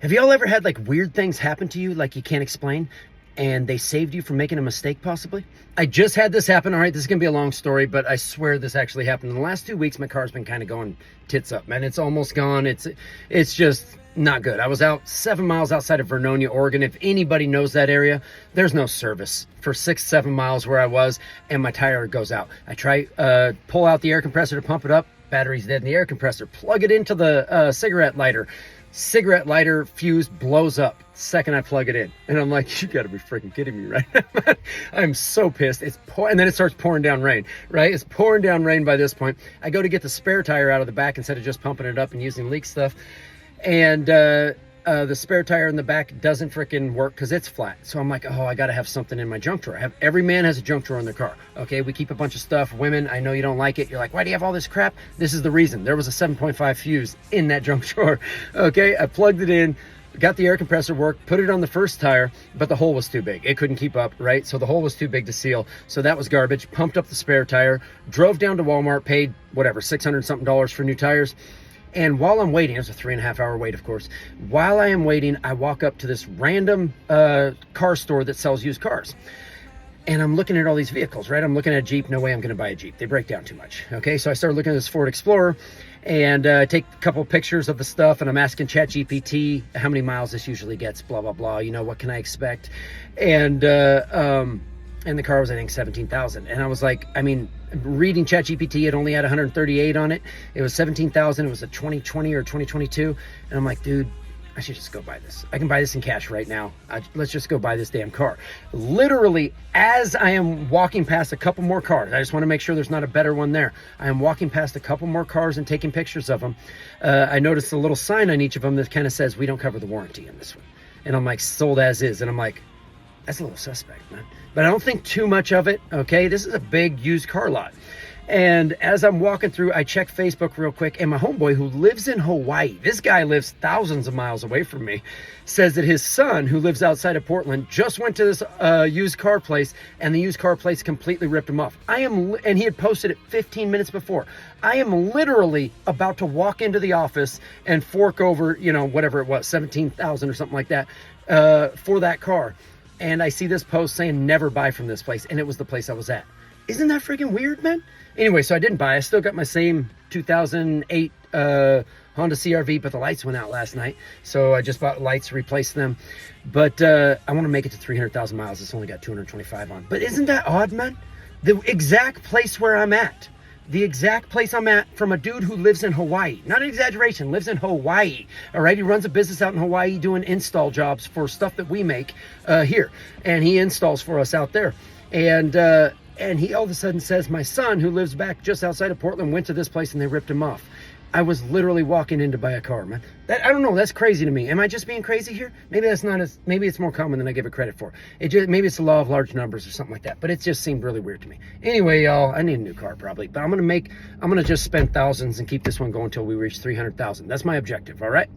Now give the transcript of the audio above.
Have y'all ever had like weird things happen to you like you can't explain and they saved you from making a mistake possibly? I just had this happen. All right, this is going to be a long story, but I swear this actually happened. In the last 2 weeks, my car's been kind of going tits up, man. It's almost gone. It's just not good. I was out 7 miles outside of Vernonia, Oregon. If anybody knows that area, there's no service for 6-7 miles where I was, and my tire goes out. I try pull out the air compressor to pump it up. Battery's dead in the air compressor. Plug it into the cigarette lighter. Cigarette lighter fuse blows up second I plug it in, and I'm like, you gotta be freaking kidding me right now. I'm so pissed. And then it starts pouring down rain, right? It's pouring down rain by this point. I go to get the spare tire out of the back instead of just pumping it up and using leak stuff, and the spare tire in the back doesn't freaking work because it's flat. So I'm like, oh, I gotta have something in my junk drawer. Every man has a junk drawer in their car. Okay, we keep a bunch of stuff. Women, I know you don't like it. You're like, why do you have all this crap? This is the reason. There was a 7.5 fuse in that junk drawer. Okay, I plugged it in, got the air compressor work, put it on the first tire, but the hole was too big. It couldn't keep up, right? So the hole was too big to seal. So that was garbage. Pumped up the spare tire, drove down to Walmart, paid whatever, $600 something for new tires. And while I'm waiting, it was a 3.5 hour wait, of course. While I am waiting, I walk up to this random car store that sells used cars. And I'm looking at all these vehicles, right? I'm looking at a Jeep. No way I'm going to buy a Jeep. They break down too much. Okay, so I started looking at this Ford Explorer and take a couple pictures of the stuff. And I'm asking ChatGPT how many miles this usually gets, blah, blah, blah. You know, what can I expect? And the car was, I think, 17,000. And I was like, I mean, reading ChatGPT, it only had 138 on it. It was 17,000. It was a 2020 or 2022. And I'm like, dude, I should just go buy this. I can buy this in cash right now. Let's just go buy this damn car. Literally, as I am walking past a couple more cars, I just want to make sure there's not a better one there. I am walking past a couple more cars and taking pictures of them. I noticed a little sign on each of them that kind of says, we don't cover the warranty in this one. And I'm like, sold as is. And I'm like, that's a little suspect, man. But I don't think too much of it, okay? This is a big used car lot. And as I'm walking through, I check Facebook real quick, and my homeboy who lives in Hawaii, this guy lives thousands of miles away from me, says that his son, who lives outside of Portland, just went to this used car place, and the used car place completely ripped him off. And he had posted it 15 minutes before. I am literally about to walk into the office and fork over, you know, whatever it was, 17,000 or something like that, for that car. And I see this post saying never buy from this place, and it was the place I was at. Isn't that freaking weird, man? Anyway, so I didn't buy. I still got my same 2008 Honda CRV, but the lights went out last night, so I just bought lights, replaced them. But I want to make it to 300,000 miles. It's only got 225 on. But isn't that odd, man? The exact place where I'm at. The exact place I'm at from a dude who lives in Hawaii. Not an exaggeration, lives in Hawaii. All right, he runs a business out in Hawaii doing install jobs for stuff that we make here. And he installs for us out there. And he all of a sudden says, my son, who lives back just outside of Portland, went to this place and they ripped him off. I was literally walking in to buy a car, man. I don't know, that's crazy to me. Am I just being crazy here? Maybe maybe it's more common than I give it credit for. Maybe it's the law of large numbers or something like that, but it just seemed really weird to me. Anyway, y'all, I need a new car probably, but I'm gonna just spend thousands and keep this one going until we reach 300,000. That's my objective, all right?